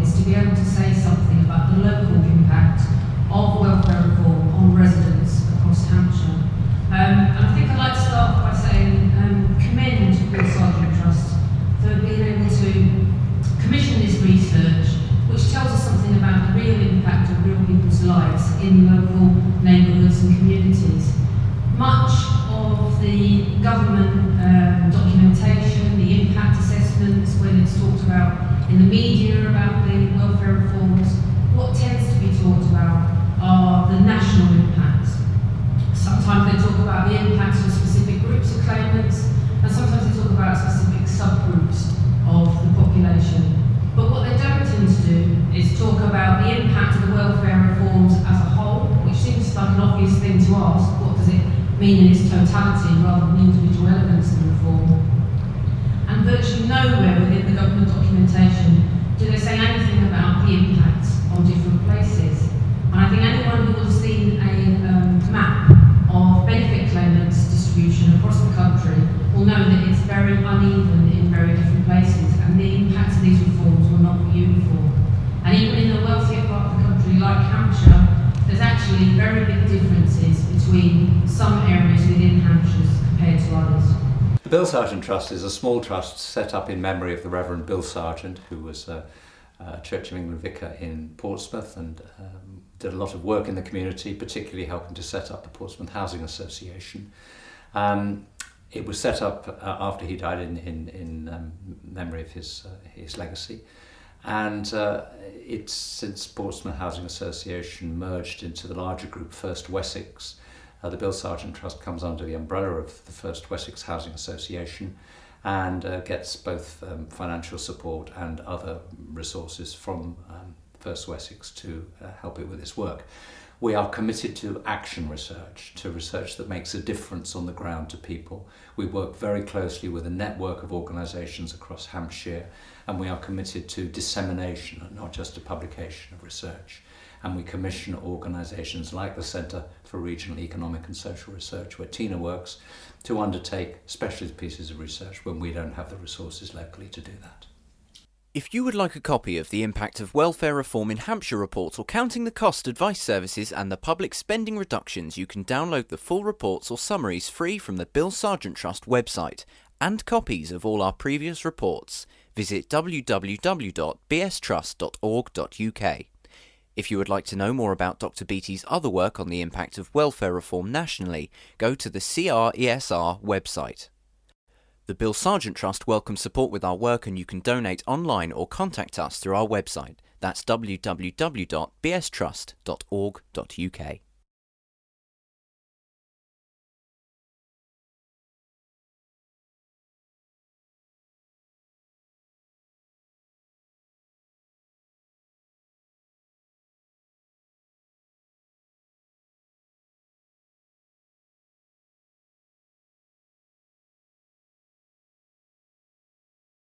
is to be able to say something about the local impact of welfare reform on residents across Hampshire. And I think I'd like to start by saying commend Bill Sargent Trust for being able to commission this research, which tells us something about the real impact of real people's lives in local neighbourhoods and communities. Much of the government documentation, the impact assessments, when it's talked about in the media about the welfare reforms, what tends to be talked about are the national impacts. Sometimes they talk about the impacts of specific groups of claimants, and sometimes they talk about specific subgroups of the population. But what they don't tend to do is talk about the impact of the welfare reforms as a whole, which seems like an obvious thing to ask. What does it mean in its totality rather than individual elements of the reform? And virtually nowhere within the government documentation do they say anything about the impacts on different places. And I think anyone who will have seen a map of benefit claimants distribution across the country will know that it's very uneven in very different places, and the impacts of these reforms will not be uniform. And even in the wealthier part of the country, like Hampshire, there's actually very big differences between some areas within Hampshire compared to others. The Bill Sargent Trust is a small trust set up in memory of the Reverend Bill Sargent, who was a Church of England vicar in Portsmouth and did a lot of work in the community, particularly helping to set up the Portsmouth Housing Association. It was set up after he died in memory of his legacy. And it's since Portsmouth Housing Association merged into the larger group First Wessex. The Bill Sargent Trust comes under the umbrella of the First Wessex Housing Association and gets both financial support and other resources from First Wessex to help it with its work. We are committed to action research, to research that makes a difference on the ground to people. We work very closely with a network of organisations across Hampshire, and we are committed to dissemination and not just to publication of research. And we commission organisations like the Centre for Regional Economic and Social Research, where Tina works, to undertake specialist pieces of research when we don't have the resources locally to do that. If you would like a copy of the Impact of Welfare Reform in Hampshire report or Counting the Cost advice services and the public spending reductions, you can download the full reports or summaries free from the Bill Sargent Trust website, and copies of all our previous reports. Visit www.bstrust.org.uk. If you would like to know more about Dr. Beattie's other work on the impact of welfare reform nationally, go to the CRESR website. The Bill Sargent Trust welcomes support with our work, and you can donate online or contact us through our website. That's www.bstrust.org.uk.